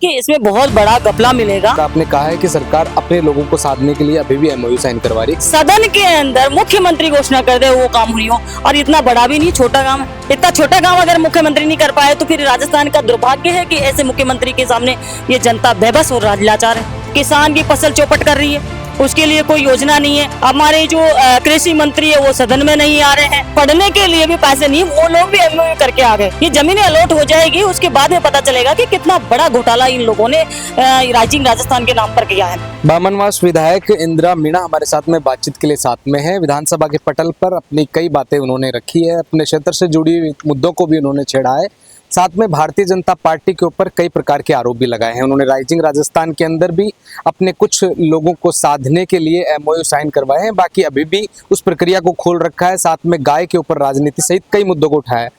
कि इसमें बहुत बड़ा घपला मिलेगा। आपने कहा है कि सरकार अपने लोगों को साधने के लिए अभी भी एमओयू साइन करवा रही है। सदन के अंदर मुख्यमंत्री घोषणा कर दे वो काम हुई हो, और इतना बड़ा भी नहीं, छोटा काम है। इतना छोटा काम अगर मुख्यमंत्री नहीं कर पाए तो फिर राजस्थान का दुर्भाग्य है कि ऐसे मुख्यमंत्री के सामने ये जनता बेबस और लाचार है। किसान की फसल चौपट कर रही है, उसके लिए कोई योजना नहीं है। हमारे जो कृषि मंत्री है वो सदन में नहीं आ रहे हैं, पढ़ने के लिए भी पैसे नहीं, वो लोग भी एमओयू करके आ गए। ये जमीनें अलॉट हो जाएगी, उसके बाद में पता चलेगा कि कितना बड़ा घोटाला इन लोगों ने राइजिंग राजस्थान के नाम पर किया है। बामनवास विधायक इंदिरा मीणा हमारे साथ में बातचीत के लिए साथ में है। विधानसभा के पटल पर अपनी कई बातें उन्होंने रखी है, अपने क्षेत्र से जुड़ी मुद्दों को भी उन्होंने छेड़ा है। साथ में भारतीय जनता पार्टी के ऊपर कई प्रकार के आरोप भी लगाए हैं। उन्होंने राइजिंग राजस्थान के अंदर भी अपने कुछ लोगों को साधने के लिए एमओयू साइन करवाए हैं, बाकी अभी भी उस प्रक्रिया को खोल रखा है। साथ में गाय के ऊपर राजनीति सहित कई मुद्दों को उठाया है।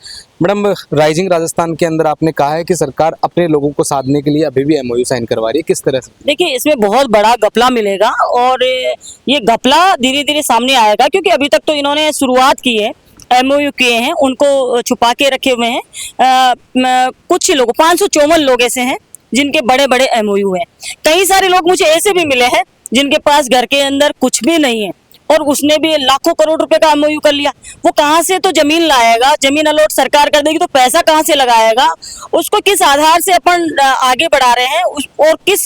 मैडम, राइजिंग राजस्थान के अंदर आपने कहा है कि सरकार अपने लोगों को साधने के लिए अभी भी एमओयू साइन करवा रही है, किस तरह से? देखिए, इसमें बहुत बड़ा घपला मिलेगा और ये घपला धीरे धीरे सामने आएगा, क्योंकि अभी तक तो इन्होंने शुरुआत की है, एमओयू किए हैं, उनको छुपा के रखे हुए हैं। कुछ लोग 554 लोग ऐसे हैं जिनके बड़े बड़े एमओयू हैं। कई सारे लोग मुझे ऐसे भी मिले हैं जिनके पास घर के अंदर कुछ भी नहीं है और उसने भी लाखों करोड़ रुपए का एमओयू कर लिया। वो कहाँ से तो जमीन लाएगा, जमीन अलॉट सरकार कर देगी तो पैसा कहाँ से लगाएगा, उसको किस आधार से अपन आगे बढ़ा रहे हैं, और किस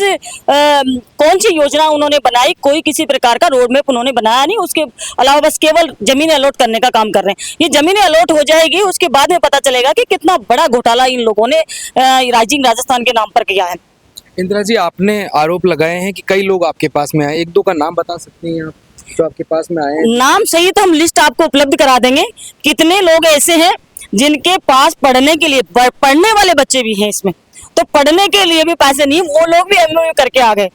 कौन सी योजना उन्होंने बनाई, कोई किसी प्रकार का रोड मैप उन्होंने बनाया नहीं। उसके अलावा बस केवल जमीन अलॉट करने का काम कर रहे हैं। ये जमीनें अलॉट हो जाएगी, उसके बाद में पता चलेगा कि कितना बड़ा घोटाला इन लोगों ने राइजिंग राजस्थान के नाम पर किया है। इंदिरा जी, आपने आरोप लगाए हैं कि कई लोग आपके पास में आए, एक दो का नाम बता सकते हैं आप जो आपके पास में आए हैं? नाम सही तो हम लिस्ट आपको उपलब्ध करा देंगे। कितने लोग ऐसे हैं जिनके पास पढ़ने के लिए, पढ़ने वाले बच्चे भी हैं इसमें, तो पढ़ने के लिए भी पैसे नहीं, वो लोग भी एमओयू करके आ गए।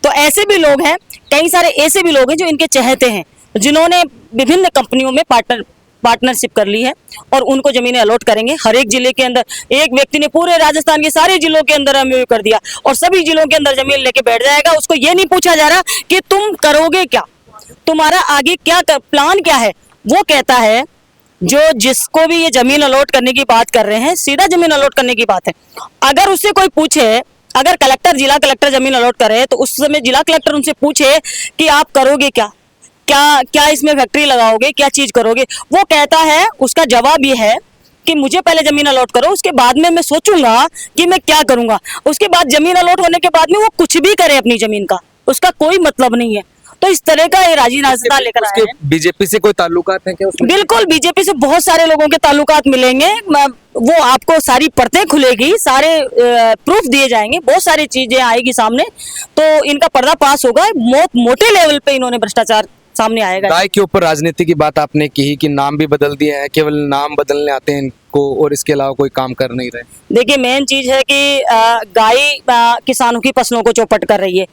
तो ऐसे भी लोग हैं, कई सारे ऐसे भी लोग हैं जो इनके चहेते हैं, जिन्होंने विभिन्न कंपनियों में पार्टनरशिप कर ली है और उनको जमीनें अलॉट करेंगे। हर एक जिले के अंदर एक व्यक्ति ने पूरे राजस्थान के सारे जिलों के अंदर एमओयू कर दिया और सभी जिलों के अंदर जमीन लेके बैठ जाएगा। उसको ये नहीं पूछा जा रहा कि तुम करोगे क्या, तुम्हारा आगे क्या प्लान क्या है। वो कहता है, जो जिसको भी ये जमीन अलॉट करने की बात कर रहे हैं, सीधा जमीन अलॉट करने की बात है। अगर उससे कोई पूछे, अगर कलेक्टर, जिला कलेक्टर जमीन अलॉट करे तो उस समय जिला कलेक्टर उनसे पूछे कि आप करोगे क्या, क्या क्या इसमें फैक्ट्री लगाओगे, क्या चीज करोगे। वो कहता है, उसका जवाब ये है कि मुझे पहले जमीन अलॉट करो, उसके बाद में मैं सोचूंगा कि मैं क्या करूंगा। उसके बाद जमीन अलॉट होने के बाद में वो कुछ भी करे अपनी जमीन का, उसका कोई मतलब नहीं है। तो इस तरह का ये राइजिंग राजस्थान लेकर आए हैं। बीजेपी से कोई ताल्लुकात है क्या उसमें? बिल्कुल, बीजेपी से बहुत सारे लोगों के ताल्लुकात मिलेंगे। वो आपको सारी परतें खुलेगी, सारे प्रूफ दिए जाएंगे, बहुत सारी चीजें आएगी सामने, तो इनका पर्दाफाश होगा। मोटे लेवल पे इन्होंने भ्रष्टाचार सामने आएगा। गाय के ऊपर राजनीति की बात आपने की कि नाम भी बदल दिए हैं, केवल नाम बदलने आते हैं इनको और इसके अलावा कोई काम कर नहीं रहे। देखिए, मेन चीज है कि गाय किसानों की फसलों को चौपट कर रही है,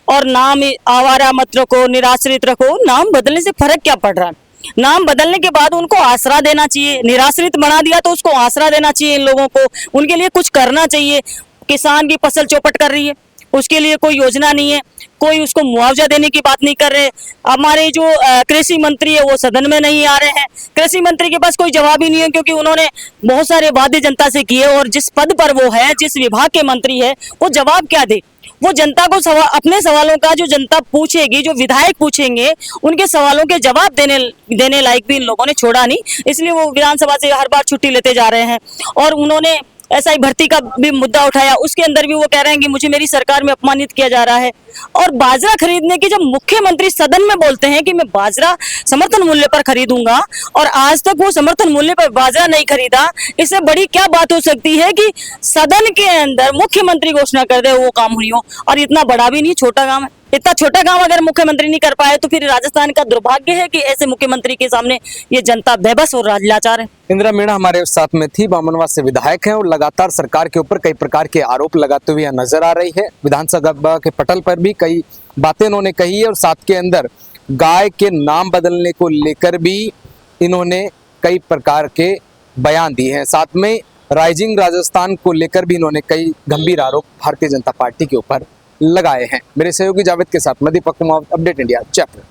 और नाम आवारा मत रखो, निराश्रित रखो, नाम बदलने से फर्क क्या पड़ रहा है। नाम बदलने के बाद उनको आसरा देना चाहिए। निराश्रित बना दिया तो उसको आसरा देना चाहिए। इन लोगों को उनके लिए कुछ करना चाहिए। किसान की फसल चौपट कर रही है, उसके लिए कोई योजना नहीं है, कोई उसको मुआवजा देने की बात नहीं कर रहे। हमारे जो कृषि मंत्री है वो सदन में नहीं आ रहे हैं। कृषि मंत्री के पास कोई जवाब ही नहीं है, क्योंकि उन्होंने बहुत सारे वादे जनता से किए, और जिस पद पर वो है, जिस विभाग के मंत्री है, वो जवाब क्या दे। वो जनता को अपने सवालों का जो जनता पूछेगी, जो विधायक पूछेंगे, उनके सवालों के जवाब देने लायक भी इन लोगों ने छोड़ा नहीं। इसलिए वो विधानसभा से हर बार छुट्टी लेते जा रहे हैं। और उन्होंने एसआई भर्ती का भी मुद्दा उठाया, उसके अंदर भी वो कह रहे हैं कि मुझे मेरी सरकार में अपमानित किया जा रहा है। और बाजरा खरीदने की जब मुख्यमंत्री सदन में बोलते हैं कि मैं बाजरा समर्थन मूल्य पर खरीदूंगा, और आज तक वो समर्थन मूल्य पर बाजरा नहीं खरीदा, इससे बड़ी क्या बात हो सकती है कि सदन के अंदर मुख्यमंत्री घोषणा कर दे वो काम हुई हो, और इतना बड़ा भी नहीं, छोटा काम है। इतना छोटा काम अगर मुख्यमंत्री नहीं कर पाए तो फिर राजस्थान का दुर्भाग्य है कि ऐसे मुख्यमंत्री के सामने ये जनता बेबस और लाचार है। इंदिरा मीणा हमारे साथ में थी, बामनवास से विधायक हैं और लगातार सरकार के ऊपर कई प्रकार के आरोप लगाते हुए नजर आ रही है। विधानसभा के पटल पर भी कई बातें इन्होंने कही है, और साथ के अंदर गाय के नाम बदलने को लेकर भी इन्होंने कई प्रकार के बयान दिए हैं। साथ में राइजिंग राजस्थान को लेकर भी इन्होंने कई गंभीर आरोप भारतीय जनता पार्टी के ऊपर लगाए हैं। मेरे सहयोगी जावेद के साथ मैं दीपक कुमार, अपडेट इंडिया, जयपुर।